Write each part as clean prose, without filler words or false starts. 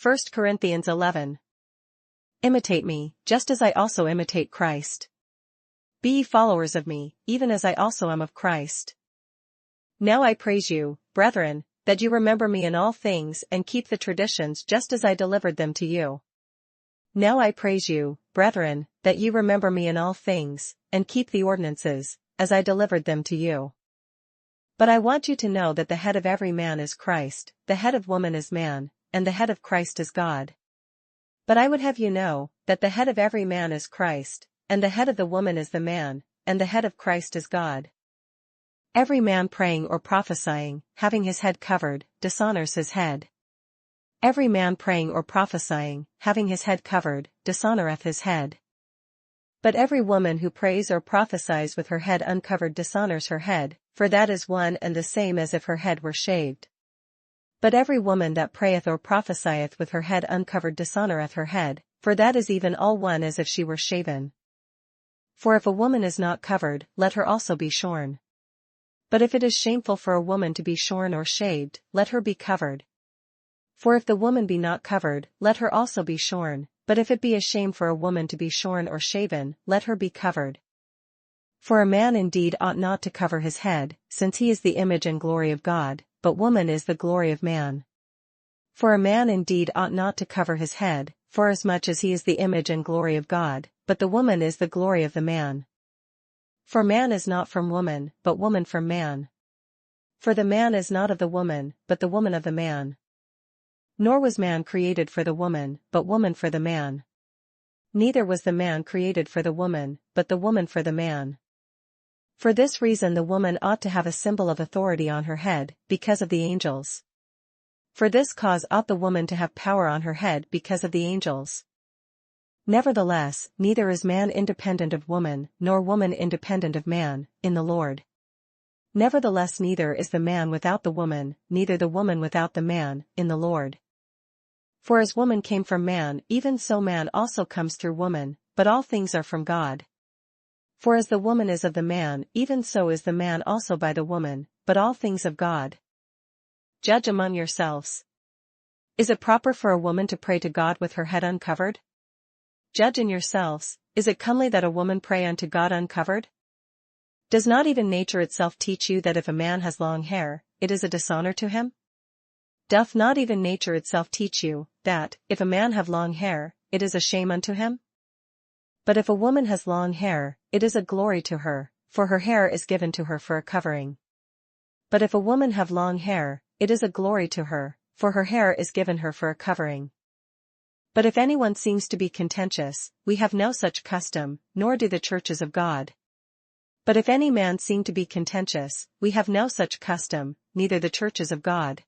1 Corinthians 11. Imitate me, just as I also imitate Christ. Be ye followers of me, even as I also am of Christ. Now I praise you, brethren, that you remember me in all things and keep the traditions just as I delivered them to you. Now I praise you, brethren, that ye remember me in all things, and keep the ordinances, as I delivered them to you. But I want you to know that the head of every man is Christ, the head of woman is man, and the head of Christ is God. But I would have you know, that the head of every man is Christ, and the head of the woman is the man, and the head of Christ is God. Every man praying or prophesying, having his head covered, dishonors his head. Every man praying or prophesying, having his head covered, dishonoreth his head. But every woman who prays or prophesies with her head uncovered dishonors her head, for that is one and the same as if her head were shaved. But every woman that prayeth or prophesieth with her head uncovered dishonoreth her head, for that is even all one as if she were shaven. For if a woman is not covered, let her also be shorn. But if it is shameful for a woman to be shorn or shaved, let her be covered. For if the woman be not covered, let her also be shorn, but if it be a shame for a woman to be shorn or shaven, let her be covered. For a man indeed ought not to cover his head, since he is the image and glory of God, but woman is the glory of man. For a man indeed ought not to cover his head, forasmuch as he is the image and glory of God, but the woman is the glory of the man. For man is not from woman, but woman from man. For the man is not of the woman, but the woman of the man. Nor was man created for the woman, but woman for the man. Neither was the man created for the woman, but the woman for the man. For this reason the woman ought to have a symbol of authority on her head, because of the angels. For this cause ought the woman to have power on her head because of the angels. Nevertheless, neither is man independent of woman, nor woman independent of man, in the Lord. Nevertheless neither is the man without the woman, neither the woman without the man, in the Lord. For as woman came from man, even so man also comes through woman, but all things are from God. For as the woman is of the man, even so is the man also by the woman, but all things of God. Judge among yourselves. Is it proper for a woman to pray to God with her head uncovered? Judge in yourselves, is it comely that a woman pray unto God uncovered? Does not even nature itself teach you that if a man has long hair, it is a dishonor to him? Doth not even nature itself teach you, that, if a man have long hair, it is a shame unto him? But if a woman has long hair, it is a glory to her, for her hair is given to her for a covering. But if a woman have long hair, it is a glory to her, for her hair is given her for a covering. But if anyone seems to be contentious, we have no such custom, nor do the churches of God. But if any man seem to be contentious, we have no such custom, neither the churches of God.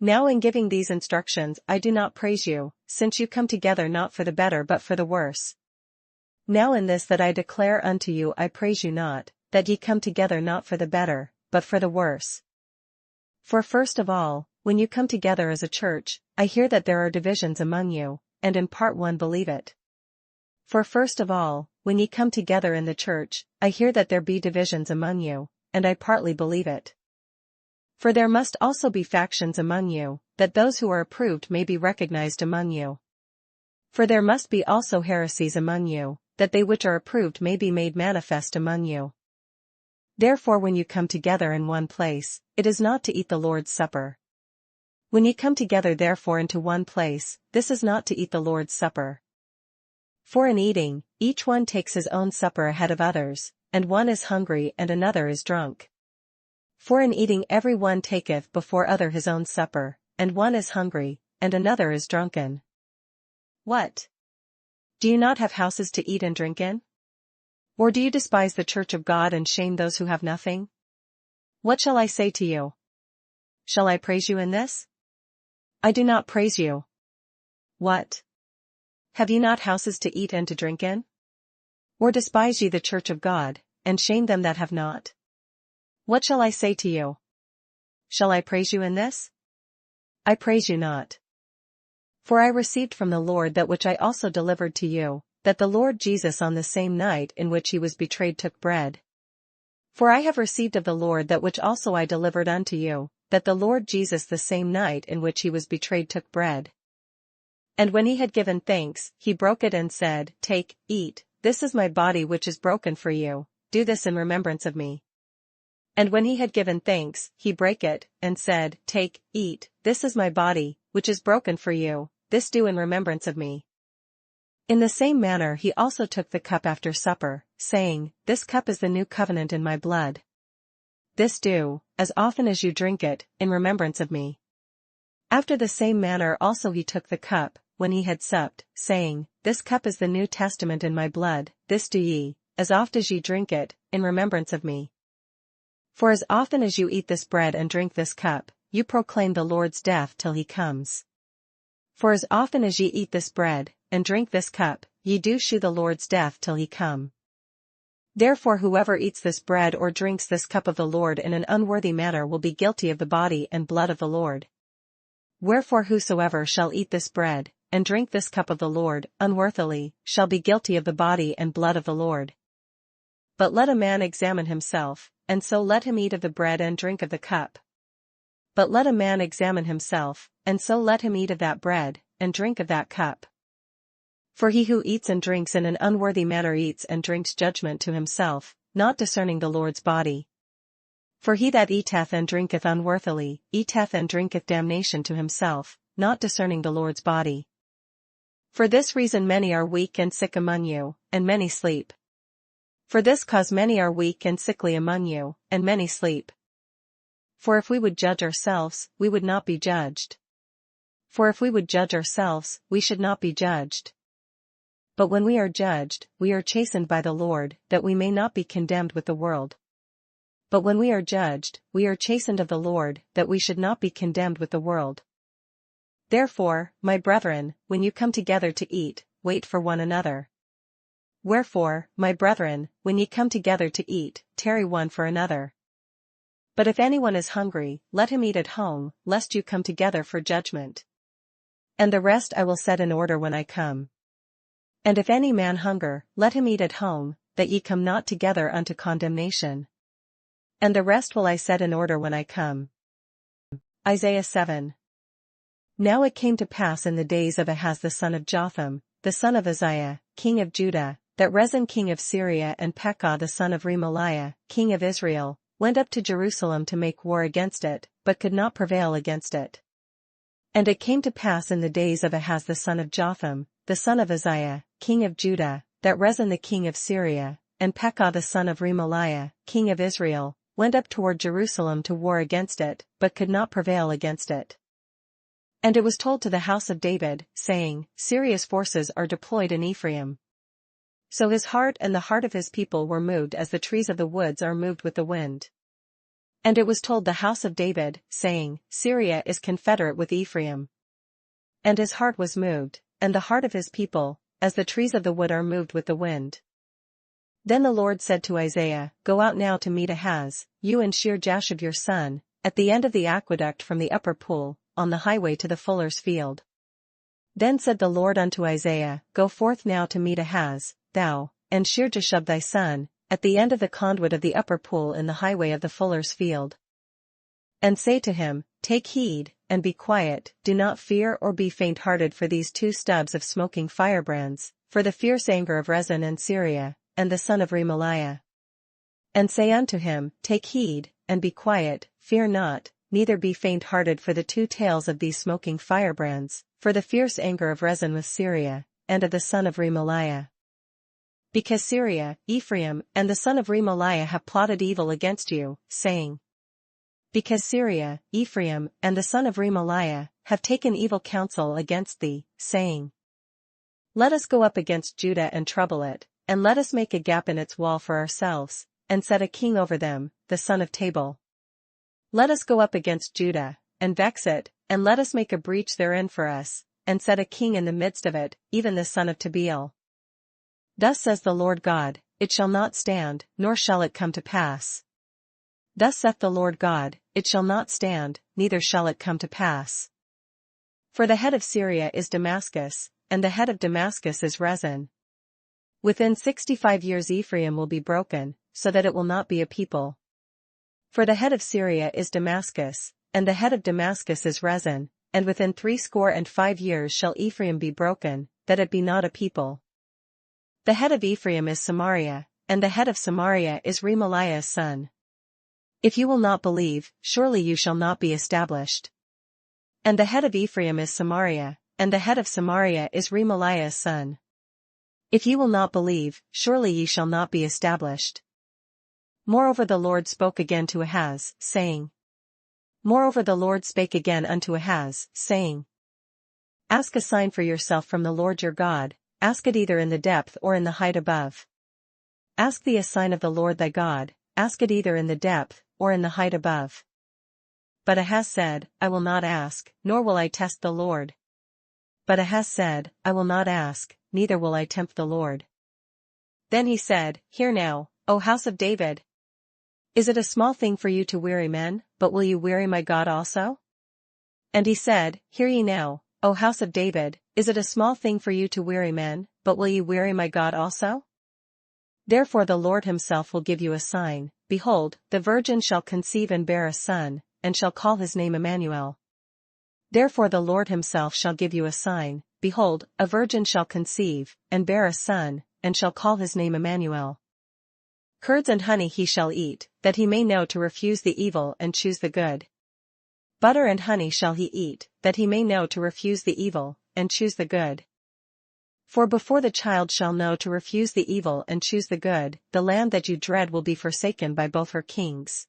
Now in giving these instructions I do not praise you, since you come together not for the better but for the worse. Now in this that I declare unto you I praise you not, that ye come together not for the better, but for the worse. For first of all, when you come together as a church, I hear that there are divisions among you, and in part one believe it. For first of all, when ye come together in the church, I hear that there be divisions among you, and I partly believe it. For there must also be factions among you, that those who are approved may be recognized among you. For there must be also heresies among you, that they which are approved may be made manifest among you. Therefore when you come together in one place, it is not to eat the Lord's Supper. When ye come together therefore into one place, this is not to eat the Lord's Supper. For in eating, each one takes his own supper ahead of others, and one is hungry and another is drunk. For in eating every one taketh before other his own supper, and one is hungry, and another is drunken. What? Do you not have houses to eat and drink in? Or do you despise the church of God and shame those who have nothing? What shall I say to you? Shall I praise you in this? I do not praise you. What? Have ye not houses to eat and to drink in? Or despise ye the church of God, and shame them that have not? What shall I say to you? Shall I praise you in this? I praise you not. For I received from the Lord that which I also delivered to you, that the Lord Jesus on the same night in which he was betrayed took bread. For I have received of the Lord that which also I delivered unto you, that the Lord Jesus the same night in which he was betrayed took bread. And when he had given thanks, he broke it and said, Take, eat, this is my body which is broken for you, do this in remembrance of me. And when he had given thanks, he brake it, and said, Take, eat, this is my body, which is broken for you, this do in remembrance of me. In the same manner he also took the cup after supper, saying, This cup is the new covenant in my blood. This do, as often as you drink it, in remembrance of me. After the same manner also he took the cup, when he had supped, saying, This cup is the New Testament in my blood, this do ye, as oft as ye drink it, in remembrance of me. For as often as you eat this bread and drink this cup, you proclaim the Lord's death till he comes. For as often as ye eat this bread, and drink this cup, ye do shew the Lord's death till he come. Therefore whoever eats this bread or drinks this cup of the Lord in an unworthy manner will be guilty of the body and blood of the Lord. Wherefore whosoever shall eat this bread, and drink this cup of the Lord, unworthily, shall be guilty of the body and blood of the Lord. But let a man examine himself, and so let him eat of the bread and drink of the cup. But let a man examine himself, and so let him eat of that bread, and drink of that cup. For he who eats and drinks in an unworthy manner eats and drinks judgment to himself, not discerning the Lord's body. For he that eateth and drinketh unworthily, eateth and drinketh damnation to himself, not discerning the Lord's body. For this reason many are weak and sick among you, and many sleep. For this cause many are weak and sickly among you, and many sleep. For if we would judge ourselves, we would not be judged. For if we would judge ourselves, we should not be judged. But when we are judged, we are chastened by the Lord, that we may not be condemned with the world. But when we are judged, we are chastened of the Lord, that we should not be condemned with the world. Therefore, my brethren, when you come together to eat, wait for one another. Wherefore, my brethren, when ye come together to eat, tarry one for another. But if anyone is hungry, let him eat at home, lest you come together for judgment. And the rest I will set in order when I come. And if any man hunger, let him eat at home, that ye come not together unto condemnation. And the rest will I set in order when I come. Isaiah 7. Now it came to pass in the days of Ahaz the son of Jotham, the son of Uzziah, king of Judah, that Rezin king of Syria and Pekah the son of Remaliah, king of Israel, went up to Jerusalem to make war against it, but could not prevail against it. And it came to pass in the days of Ahaz the son of Jotham, the son of Uzziah, king of Judah, that Rezin the king of Syria, and Pekah the son of Remaliah, king of Israel, went up toward Jerusalem to war against it, but could not prevail against it. And it was told to the house of David, saying, Syria's forces are deployed in Ephraim. So his heart and the heart of his people were moved as the trees of the woods are moved with the wind. And it was told the house of David, saying, Syria is confederate with Ephraim. And his heart was moved, and the heart of his people, as the trees of the wood are moved with the wind. Then the Lord said to Isaiah, Go out now to meet Ahaz, you and Shear-Jashub your son, at the end of the aqueduct from the upper pool, on the highway to the fuller's field. Then said the Lord unto Isaiah, Go forth now to meet Ahaz, thou, and Shear-Jashub thy son, at the end of the conduit of the upper pool in the highway of the fuller's field. And say to him, Take heed, and be quiet, do not fear or be faint-hearted for these two stubs of smoking firebrands, for the fierce anger of Rezin and Syria, and the son of Remaliah. And say unto him, Take heed, and be quiet, fear not, neither be faint-hearted for the two tails of these smoking firebrands, for the fierce anger of Rezin with Syria, and of the son of Remaliah. Because Syria, Ephraim, and the son of Remaliah have plotted evil against you, saying. Because Syria, Ephraim, and the son of Remaliah, have taken evil counsel against thee, saying. Let us go up against Judah and trouble it, and let us make a gap in its wall for ourselves, and set a king over them, the son of Tabal. Let us go up against Judah, and vex it, and let us make a breach therein for us, and set a king in the midst of it, even the son of Tabeel. Thus says the Lord God, It shall not stand, nor shall it come to pass. Thus saith the Lord God, It shall not stand, neither shall it come to pass. For the head of Syria is Damascus, and the head of Damascus is Rezin. Within 65 years Ephraim will be broken, so that it will not be a people. For the head of Syria is Damascus, and the head of Damascus is Rezin, and within 65 years shall Ephraim be broken, that it be not a people. The head of Ephraim is Samaria, and the head of Samaria is Remaliah's son. If you will not believe, surely you shall not be established. And the head of Ephraim is Samaria, and the head of Samaria is Remaliah's son. If ye will not believe, surely ye shall not be established. Moreover the Lord spoke again to Ahaz, saying. Moreover the Lord spake again unto Ahaz, saying. Ask a sign for yourself from the Lord your God, ask it either in the depth or in the height above. Ask thee a sign of the Lord thy God, ask it either in the depth or in the height above. But Ahaz said, I will not ask, nor will I test the Lord. But Ahaz said, I will not ask, neither will I tempt the Lord. Then he said, Hear now, O house of David. Is it a small thing for you to weary men, but will you weary my God also? And he said, Hear ye now, O house of David, is it a small thing for you to weary men, but will ye weary my God also? Therefore the Lord himself will give you a sign, behold, the virgin shall conceive and bear a son, and shall call his name Emmanuel. Therefore the Lord himself shall give you a sign, behold, a virgin shall conceive, and bear a son, and shall call his name Emmanuel. Curds and honey he shall eat, that he may know to refuse the evil and choose the good. Butter and honey shall he eat, that he may know to refuse the evil, and choose the good. For before the child shall know to refuse the evil and choose the good, the land that you dread will be forsaken by both her kings.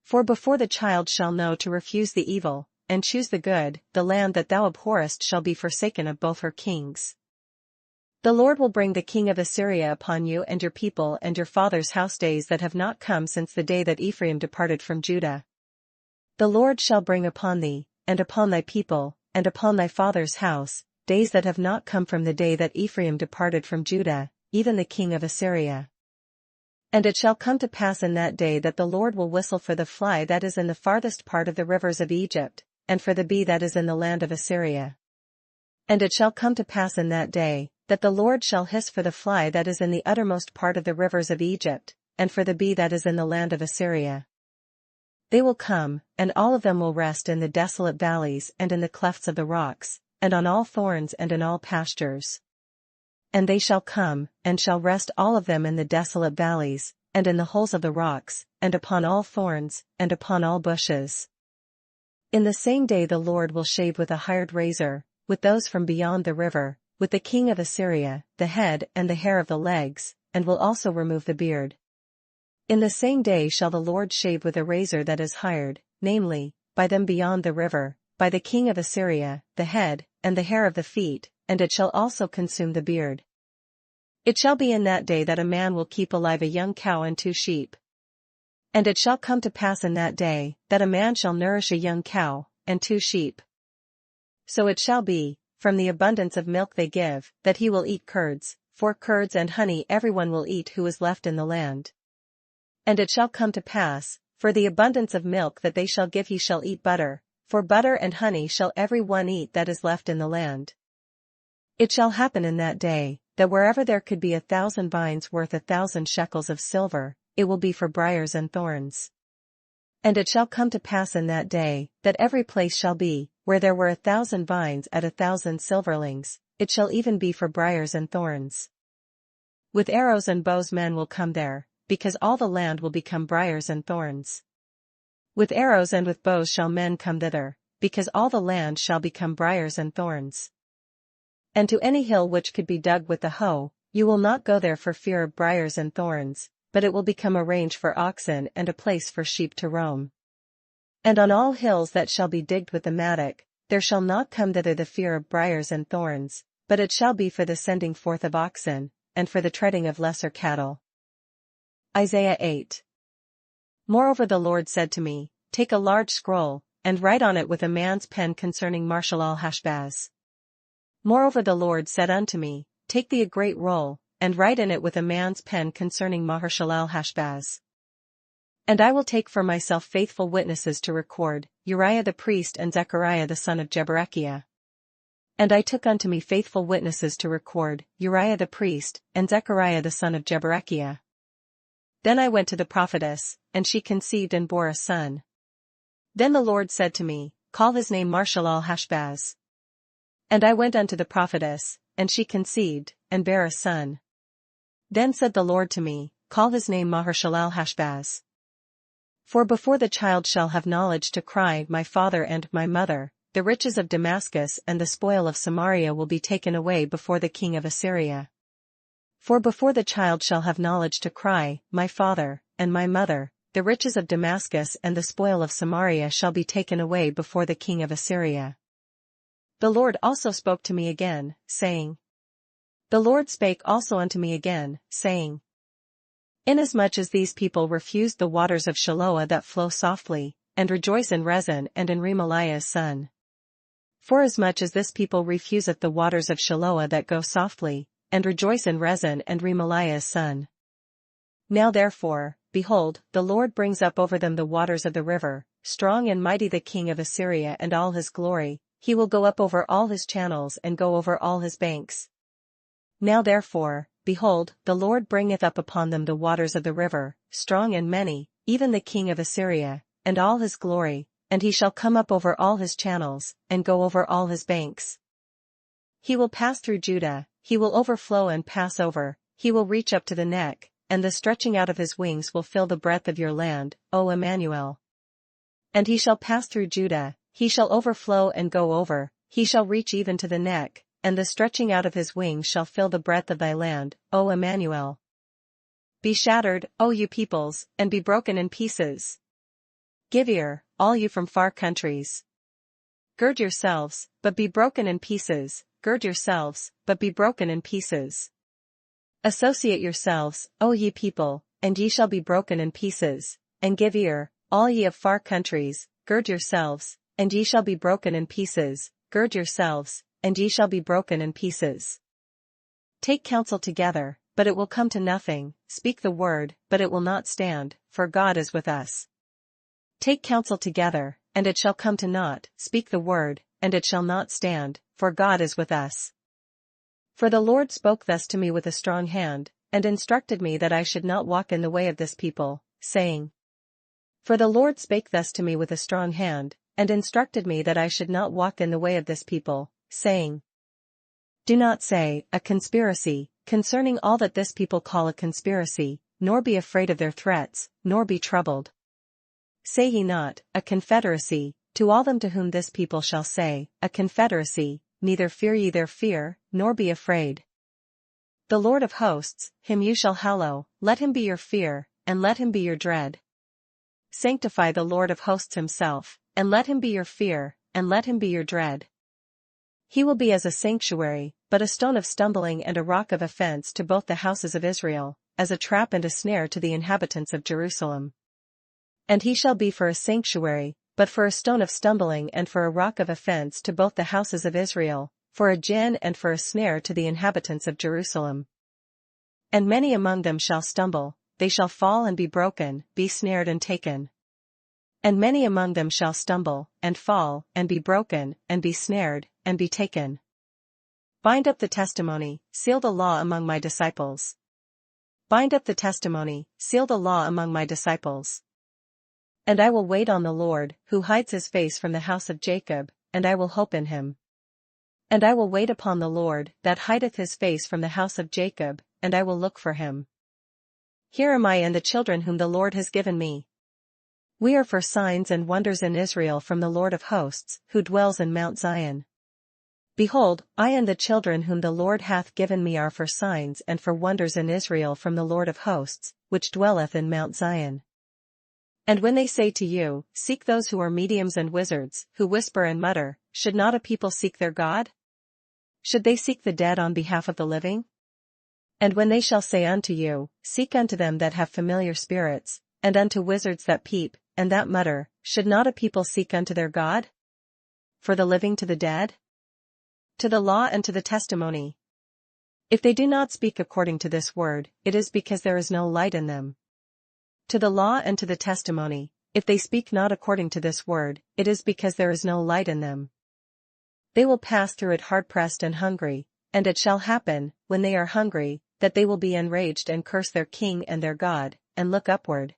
For before the child shall know to refuse the evil, and choose the good, the land that thou abhorrest shall be forsaken of both her kings. The Lord will bring the king of Assyria upon you and your people and your father's house days that have not come since the day that Ephraim departed from Judah. The Lord shall bring upon thee, and upon thy people, and upon thy father's house, days that have not come from the day that Ephraim departed from Judah, even the king of Assyria. And it shall come to pass in that day that the Lord will whistle for the fly that is in the farthest part of the rivers of Egypt, and for the bee that is in the land of Assyria. And it shall come to pass in that day, that the Lord shall hiss for the fly that is in the uttermost part of the rivers of Egypt, and for the bee that is in the land of Assyria. They will come, and all of them will rest in the desolate valleys and in the clefts of the rocks, and on all thorns and in all pastures. And they shall come, and shall rest all of them in the desolate valleys, and in the holes of the rocks, and upon all thorns, and upon all bushes. In the same day the Lord will shave with a hired razor, with those from beyond the river, with the king of Assyria, the head and the hair of the legs, and will also remove the beard. In the same day shall the Lord shave with a razor that is hired, namely, by them beyond the river, by the king of Assyria, the head, and the hair of the feet, and it shall also consume the beard. It shall be in that day that a man will keep alive a young cow and 2 sheep. And it shall come to pass in that day, that a man shall nourish a young cow, and 2 sheep. So it shall be, from the abundance of milk they give, that he will eat curds, for curds and honey everyone will eat who is left in the land. And it shall come to pass, for the abundance of milk that they shall give he shall eat butter, for butter and honey shall every one eat that is left in the land. It shall happen in that day, that wherever there could be 1,000 vines worth 1,000 shekels of silver, it will be for briars and thorns. And it shall come to pass in that day, that every place shall be, where there were 1,000 vines at 1,000 silverlings, it shall even be for briars and thorns. With arrows and bows men will come there, because all the land will become briars and thorns. With arrows and with bows shall men come thither, because all the land shall become briars and thorns. And to any hill which could be dug with the hoe, you will not go there for fear of briars and thorns, but it will become a range for oxen and a place for sheep to roam. And on all hills that shall be digged with the mattock, there shall not come thither the fear of briars and thorns, but it shall be for the sending forth of oxen, and for the treading of lesser cattle. Isaiah 8. Moreover the Lord said to me, Take a large scroll, and write on it with a man's pen concerning Marshal-Hashbaz. Moreover the Lord said unto me, Take thee a great roll, and write in it with a man's pen concerning Marshal-Hashbaz. And I will take for myself faithful witnesses to record, Uriah the priest and Zechariah the son of Jeberechiah. And I took unto me faithful witnesses to record, Uriah the priest, and Zechariah the son of Jeberechiah. Then I went to the prophetess, and she conceived and bore a son. Then the Lord said to me, call his name Marshalal-Hashbaz. And I went unto the prophetess, and she conceived, and bare a son. Then said the Lord to me, call his name Mahershalal-Hashbaz. For before the child shall have knowledge to cry, my father and my mother, the riches of Damascus and the spoil of Samaria will be taken away before the king of Assyria. For before the child shall have knowledge to cry, my father, and my mother, the riches of Damascus and the spoil of Samaria shall be taken away before the king of Assyria. The Lord also spoke to me again, saying, The Lord spake also unto me again, saying, Inasmuch as these people refused the waters of Shiloah that flow softly, and rejoice in Rezin and in Remaliah's son. Forasmuch as this people refuseth the waters of Shiloah that go softly, and rejoice in Rezin and Remaliah's son. Now therefore, behold, the Lord brings up over them the waters of the river, strong and mighty the king of Assyria and all his glory, he will go up over all his channels and go over all his banks. Now therefore, behold, the Lord bringeth up upon them the waters of the river, strong and many, even the king of Assyria, and all his glory, and he shall come up over all his channels, and go over all his banks. He will pass through Judah, he will overflow and pass over, he will reach up to the neck, and the stretching out of his wings will fill the breadth of your land, O Emmanuel. And he shall pass through Judah, he shall overflow and go over, he shall reach even to the neck, and the stretching out of his wings shall fill the breadth of thy land, O Emmanuel. Be shattered, O you peoples, and be broken in pieces. Give ear, all you from far countries. Gird yourselves, but be broken in pieces, gird yourselves, but be broken in pieces. Associate yourselves, O ye people, and ye shall be broken in pieces, and give ear, all ye of far countries, gird yourselves, and ye shall be broken in pieces, gird yourselves, and ye shall be broken in pieces. Take counsel together, but it will come to nothing, speak the word, but it will not stand, for God is with us. Take counsel together, and it shall come to naught, speak the word, and it shall not stand, for God is with us. For the Lord spoke thus to me with a strong hand, and instructed me that I should not walk in the way of this people, saying, For the Lord spake thus to me with a strong hand, and instructed me that I should not walk in the way of this people, saying, Do not say, a conspiracy, concerning all that this people call a conspiracy, nor be afraid of their threats, nor be troubled. Say ye not, a confederacy, to all them to whom this people shall say, a confederacy, neither fear ye their fear, nor be afraid. The Lord of hosts, him you shall hallow, let him be your fear, and let him be your dread. Sanctify the Lord of hosts himself, and let him be your fear, and let him be your dread. He will be as a sanctuary, but a stone of stumbling and a rock of offense to both the houses of Israel, as a trap and a snare to the inhabitants of Jerusalem. And he shall be for a sanctuary, but for a stone of stumbling and for a rock of offense to both the houses of Israel, for a gin and for a snare to the inhabitants of Jerusalem. And many among them shall stumble, they shall fall and be broken, be snared and taken. And many among them shall stumble, and fall, and be broken, and be snared, and be taken. Bind up the testimony, seal the law among my disciples. Bind up the testimony, seal the law among my disciples. And I will wait on the Lord, who hides his face from the house of Jacob, and I will hope in him. And I will wait upon the Lord, that hideth his face from the house of Jacob, and I will look for him. Here am I and the children whom the Lord has given me. We are for signs and wonders in Israel from the Lord of hosts, who dwells in Mount Zion. Behold, I and the children whom the Lord hath given me are for signs and for wonders in Israel from the Lord of hosts, which dwelleth in Mount Zion. And when they say to you, Seek those who are mediums and wizards, who whisper and mutter, should not a people seek their God? Should they seek the dead on behalf of the living? And when they shall say unto you, Seek unto them that have familiar spirits, and unto wizards that peep, and that mutter, should not a people seek unto their God? For the living to the dead? To the law and to the testimony. If they do not speak according to this word, it is because there is no light in them. To the law and to the testimony, if they speak not according to this word, it is because there is no light in them. They will pass through it hard-pressed and hungry, and it shall happen, when they are hungry, that they will be enraged and curse their king and their God, and look upward.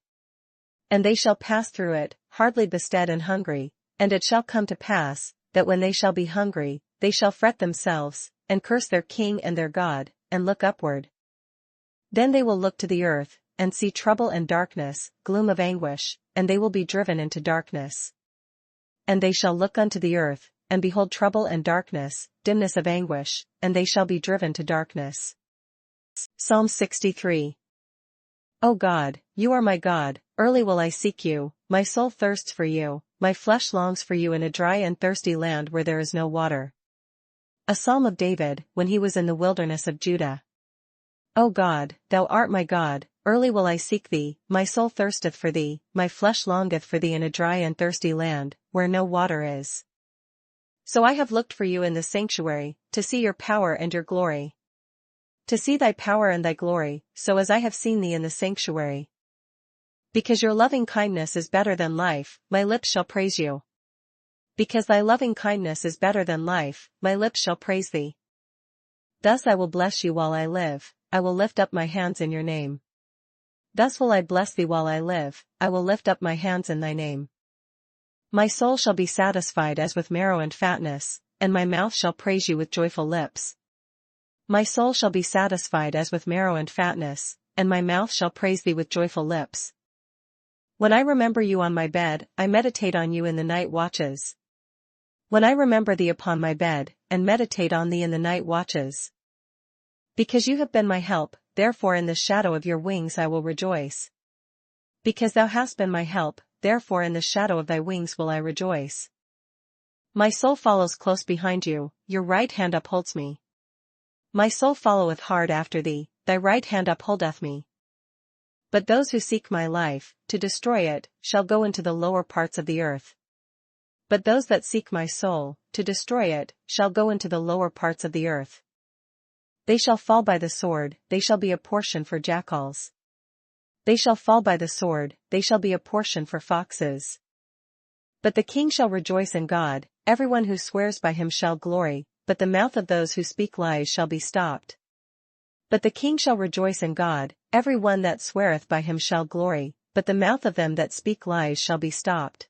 And they shall pass through it, hardly bestead and hungry, And it shall come to pass, that when they shall be hungry, they shall fret themselves, and curse their king and their God, and look upward. Then they will look to the earth, and see trouble and darkness, gloom of anguish, and they will be driven into darkness. And they shall look unto the earth, and behold trouble and darkness, dimness of anguish, and they shall be driven to darkness. Psalm 63. O God, you are my God, early will I seek you, my soul thirsts for you, my flesh longs for you in a dry and thirsty land where there is no water. A psalm of David, when he was in the wilderness of Judah. O God, thou art my God, early will I seek thee, my soul thirsteth for thee, my flesh longeth for thee in a dry and thirsty land, where no water is. So I have looked for you in the sanctuary, to see your power and your glory. To see thy power and thy glory, so as I have seen thee in the sanctuary. Because your loving kindness is better than life, my lips shall praise you. Because thy loving kindness is better than life, my lips shall praise thee. Thus I will bless you while I live, I will lift up my hands in your name. Thus will I bless thee while I live, I will lift up my hands in thy name. My soul shall be satisfied as with marrow and fatness, and my mouth shall praise you with joyful lips. My soul shall be satisfied as with marrow and fatness, and my mouth shall praise thee with joyful lips. When I remember you on my bed, I meditate on you in the night watches. When I remember thee upon my bed, and meditate on thee in the night watches. Because you have been my help, therefore in the shadow of your wings I will rejoice. Because thou hast been my help, therefore in the shadow of thy wings will I rejoice. My soul follows close behind you, your right hand upholds me. My soul followeth hard after thee, thy right hand upholdeth me. But those who seek my life, to destroy it, shall go into the lower parts of the earth. But those that seek my soul, to destroy it, shall go into the lower parts of the earth. They shall fall by the sword, they shall be a portion for jackals. They shall fall by the sword, they shall be a portion for foxes. But the king shall rejoice in God, everyone who swears by him shall glory, but the mouth of those who speak lies shall be stopped. But the king shall rejoice in God, every one that sweareth by him shall glory, but the mouth of them that speak lies shall be stopped.